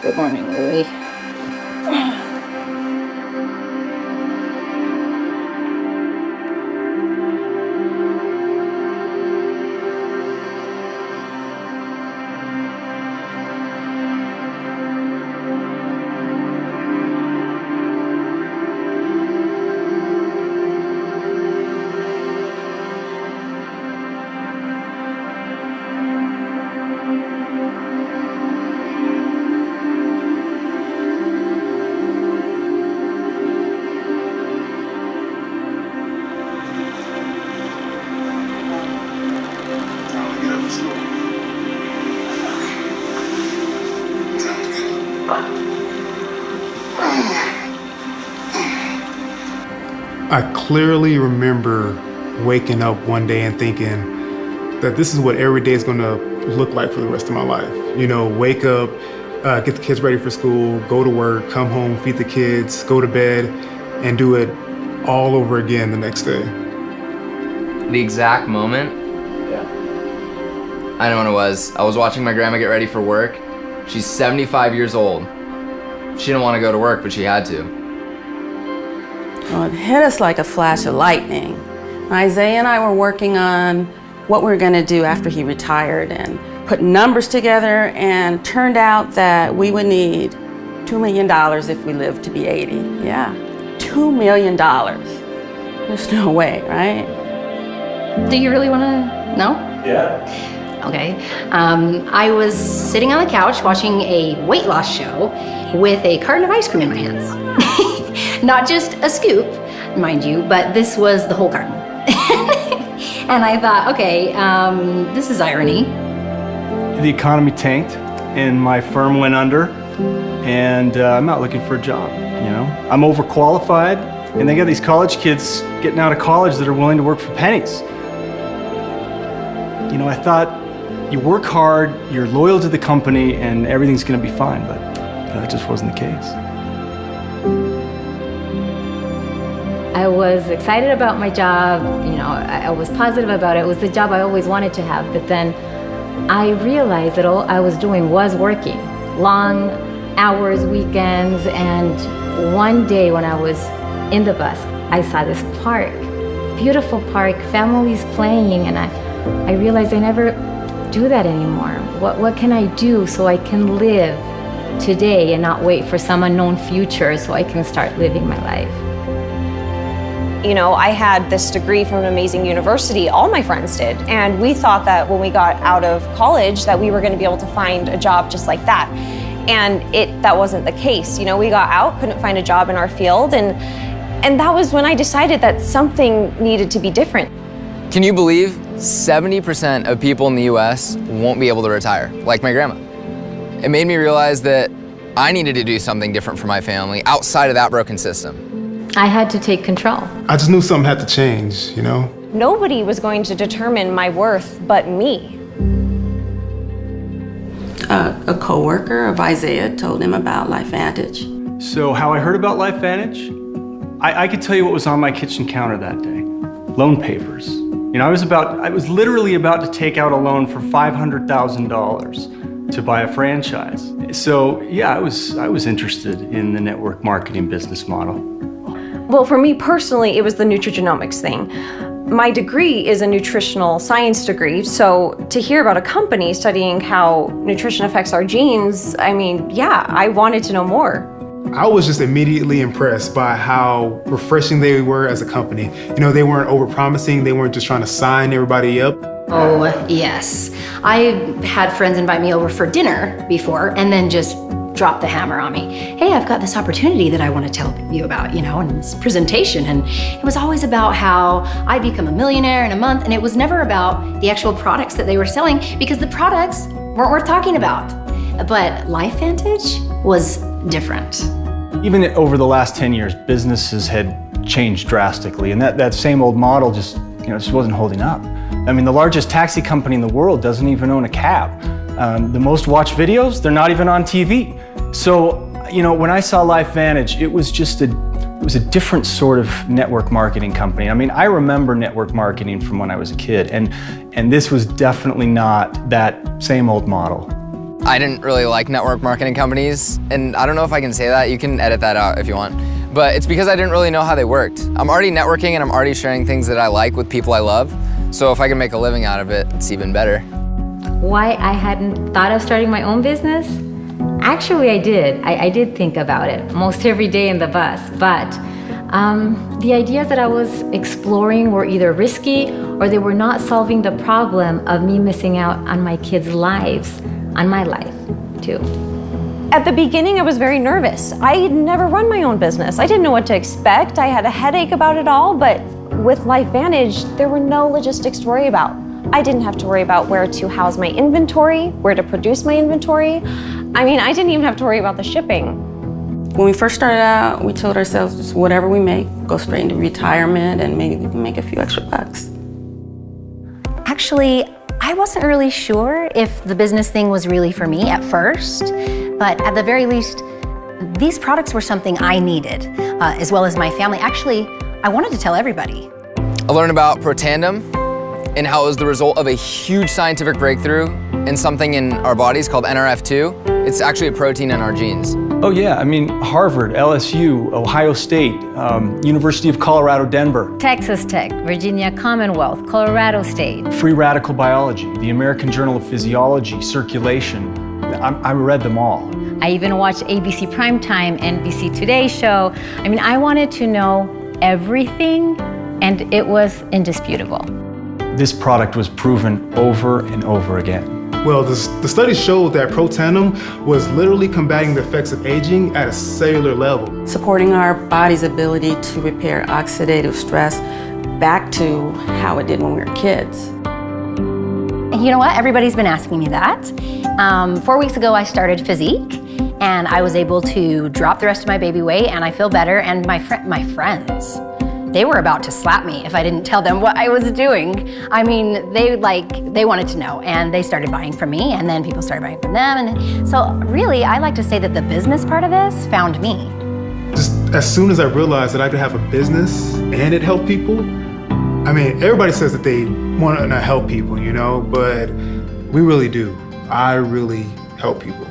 Good morning, Louie. I clearly remember waking up one day and thinking that this is what every day is going to look like for the rest of my life. You know, wake up, get the kids ready for school, go to work, come home, feed the kids, go to bed, and do it all over again the next day. The exact moment, I know when it was. I was watching my grandma get ready for work. She's 75 years old. She didn't want to go to work, but she had to. Well, it hit us like a flash of lightning. Isaiah and I were working on what we were going to do after he retired and put numbers together, and turned out that we would need $2 million if we lived to be 80. Yeah, $2 million. There's no way, right? Do you really want to know? Yeah. Okay. I was sitting on the couch watching a weight loss show with a carton of ice cream in my hands. Not just a scoop, mind you, but this was the whole carton. And I thought, okay, this is irony. The economy tanked and my firm went under, and I'm not looking for a job, you know? I'm overqualified, and they got these college kids getting out of college that are willing to work for pennies. You know, I thought you work hard, you're loyal to the company, and everything's gonna be fine, but that just wasn't the case. I was excited about my job, you know, I was positive about it. It was the job I always wanted to have, but then I realized that all I was doing was working. Long hours, weekends, and one day when I was in the bus, I saw this park, beautiful park, families playing, and I realized I never do that anymore. What can I do so I can live today and not wait for some unknown future so I can start living my life? You know, I had this degree from an amazing university, all my friends did, and we thought that when we got out of college that we were going to be able to find a job just like that. And that wasn't the case. You know, we got out, couldn't find a job in our field, and that was when I decided that something needed to be different. Can you believe 70% of people in the US won't be able to retire, like my grandma? It made me realize that I needed to do something different for my family outside of that broken system. I had to take control. I just knew something had to change, you know? Nobody was going to determine my worth but me. A coworker of Isaiah told him about LifeVantage. So how I heard about LifeVantage? I could tell you what was on my kitchen counter that day. Loan papers. You know, I was literally about to take out a loan for $500,000 to buy a franchise. So yeah, I was interested in the network marketing business model. Well, for me personally, it was the Nutrigenomics thing. My degree is a nutritional science degree, so to hear about a company studying how nutrition affects our genes, I mean, yeah, I wanted to know more. I was just immediately impressed by how refreshing they were as a company. You know, they weren't overpromising, they weren't just trying to sign everybody up. Oh, yes. I had friends invite me over for dinner before and then just drop the hammer on me. Hey, I've got this opportunity that I want to tell you about, you know, and this presentation. And it was always about how I'd become a millionaire in a month. And it was never about the actual products that they were selling, because the products weren't worth talking about. But LifeVantage was different. Even over the last 10 years, businesses had changed drastically. And that same old model just wasn't holding up. I mean, the largest taxi company in the world doesn't even own a cab. The most watched videos, they're not even on TV. So, you know, when I saw LifeVantage, it was a different sort of network marketing company. I mean, I remember network marketing from when I was a kid, and this was definitely not that same old model. I didn't really like network marketing companies, and I don't know if I can say that. You can edit that out if you want. But it's because I didn't really know how they worked. I'm already networking and I'm already sharing things that I like with people I love. So if I can make a living out of it, it's even better. Why I hadn't thought of starting my own business? Actually, I did. I did think about it most every day in the bus, but the ideas that I was exploring were either risky or they were not solving the problem of me missing out on my kids' lives, on my life too. At the beginning, I was very nervous. I had never run my own business. I didn't know what to expect. I had a headache about it all, but with LifeVantage, there were no logistics to worry about. I didn't have to worry about where to house my inventory, where to produce my inventory. I mean, I didn't even have to worry about the shipping. When we first started out, we told ourselves just whatever we make, go straight into retirement and maybe we can make a few extra bucks. Actually, I wasn't really sure if the business thing was really for me at first, but at the very least, these products were something I needed, as well as my family. Actually, I wanted to tell everybody. I learned about Protandim and how it was the result of a huge scientific breakthrough in something in our bodies called NRF2. It's actually a protein in our genes. Oh yeah, I mean, Harvard, LSU, Ohio State, University of Colorado, Denver. Texas Tech, Virginia Commonwealth, Colorado State. Free Radical Biology, the American Journal of Physiology, Circulation. I read them all. I even watched ABC Primetime, NBC Today show. I mean, I wanted to know everything, and it was indisputable. This product was proven over and over again. Well, the studies showed that Protandim was literally combating the effects of aging at a cellular level. Supporting our body's ability to repair oxidative stress back to how it did when we were kids. And you know what? Everybody's been asking me that. 4 weeks ago, I started Physique, and I was able to drop the rest of my baby weight, and I feel better. And my friends, they were about to slap me if I didn't tell them what I was doing. I mean, they wanted to know, and they started buying from me, and then people started buying from them. And so really, I like to say that the business part of this found me. Just as soon as I realized that I could have a business and it helped people, I mean, everybody says that they want to help people, you know, but we really do. I really help people.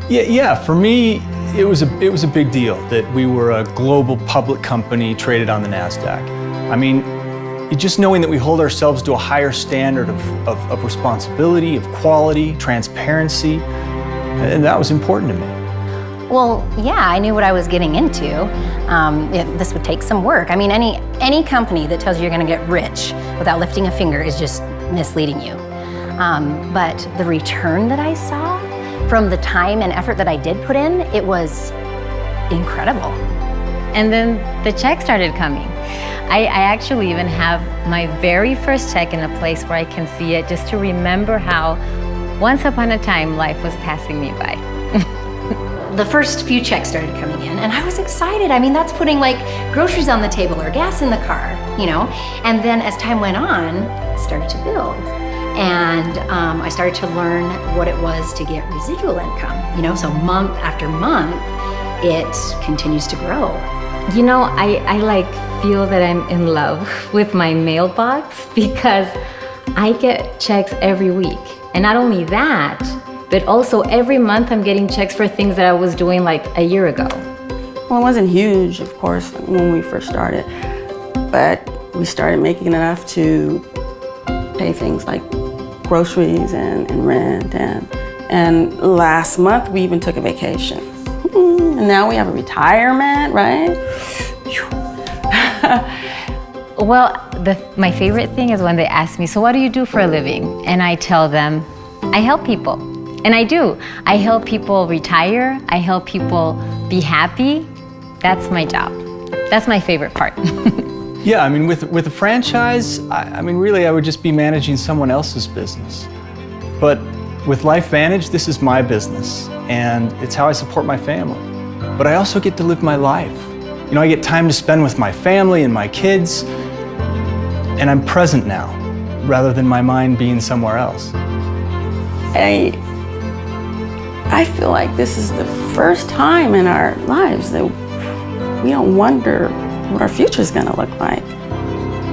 Yeah, for me, it was a big deal that we were a global public company traded on the NASDAQ. I mean, just knowing that we hold ourselves to a higher standard of responsibility, of quality, transparency, and that was important to me. Well, yeah, I knew what I was getting into. This would take some work. I mean, any company that tells you you're gonna get rich without lifting a finger is just misleading you. But the return that I saw from the time and effort that I did put in, it was incredible. And then the check started coming. I actually even have my very first check in a place where I can see it, just to remember how once upon a time life was passing me by. The first few checks started coming in, and I was excited. I mean, that's putting like groceries on the table or gas in the car, you know? And then as time went on, it started to build. And I started to learn what it was to get residual income, you know? So month after month, it continues to grow. You know, I like feel that I'm in love with my mailbox because I get checks every week. And not only that, but also every month I'm getting checks for things that I was doing like a year ago. Well, it wasn't huge, of course, when we first started, but we started making enough to pay things like groceries and rent, and last month we even took a vacation. And now we have a retirement, right? Well, my favorite thing is when they ask me, so what do you do for a living? And I tell them, I help people. And I do. I help people retire. I help people be happy. That's my job. That's my favorite part. Yeah, I mean, with a franchise, I mean, really, I would just be managing someone else's business. But with LifeVantage, this is my business, and it's how I support my family. But I also get to live my life. You know, I get time to spend with my family and my kids, and I'm present now, rather than my mind being somewhere else. I feel like this is the first time in our lives that we don't wonder what our future is going to look like.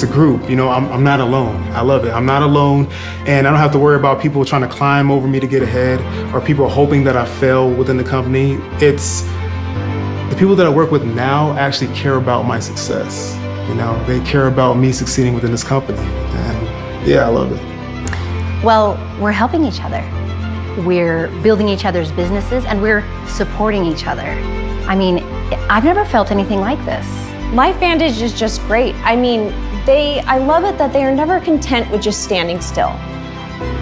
it's a group. You know, I'm not alone. I love it. I'm not alone, and I don't have to worry about people trying to climb over me to get ahead, or people hoping that I fail within the company. It's the people that I work with now actually care about my success. You know, they care about me succeeding within this company, and yeah, I love it. Well, we're helping each other. We're building each other's businesses, and we're supporting each other. I mean, I've never felt anything like this. LifeVantage is just great. I mean, I love it that they are never content with just standing still.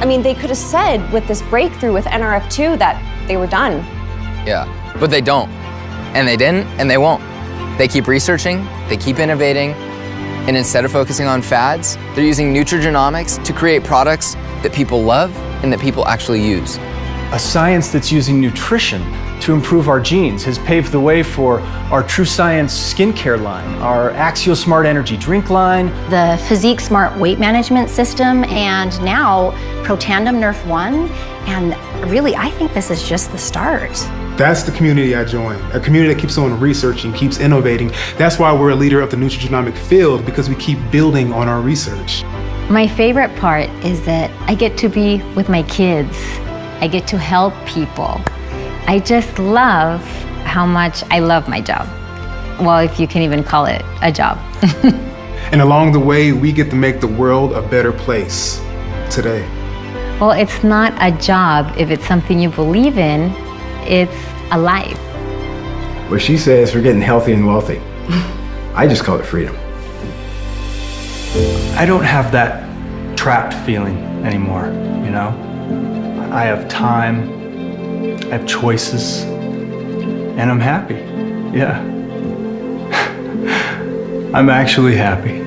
I mean, they could have said with this breakthrough with NRF2 that they were done. Yeah, but they don't. And they didn't, and they won't. They keep researching, they keep innovating, and instead of focusing on fads, they're using Nutrigenomics to create products that people love and that people actually use. A science that's using nutrition to improve our genes has paved the way for our True Science skincare line, our Axial Smart Energy drink line, The Physique Smart weight management system, and now Protandim Nerf 1. And really, I think this is just the start. That's the community I join, a community that keeps on researching, keeps innovating. That's why we're a leader of the nutrigenomic field, because we keep building on our research. My favorite part is that I get to be with my kids. I get to help people. I just love how much I love my job. Well, if you can even call it a job. And along the way, we get to make the world a better place today. Well, it's not a job if it's something you believe in. It's a life. Well, she says we're getting healthy and wealthy. I just call it freedom. I don't have that trapped feeling anymore, you know? I have time, I have choices, and I'm happy. Yeah. I'm actually happy.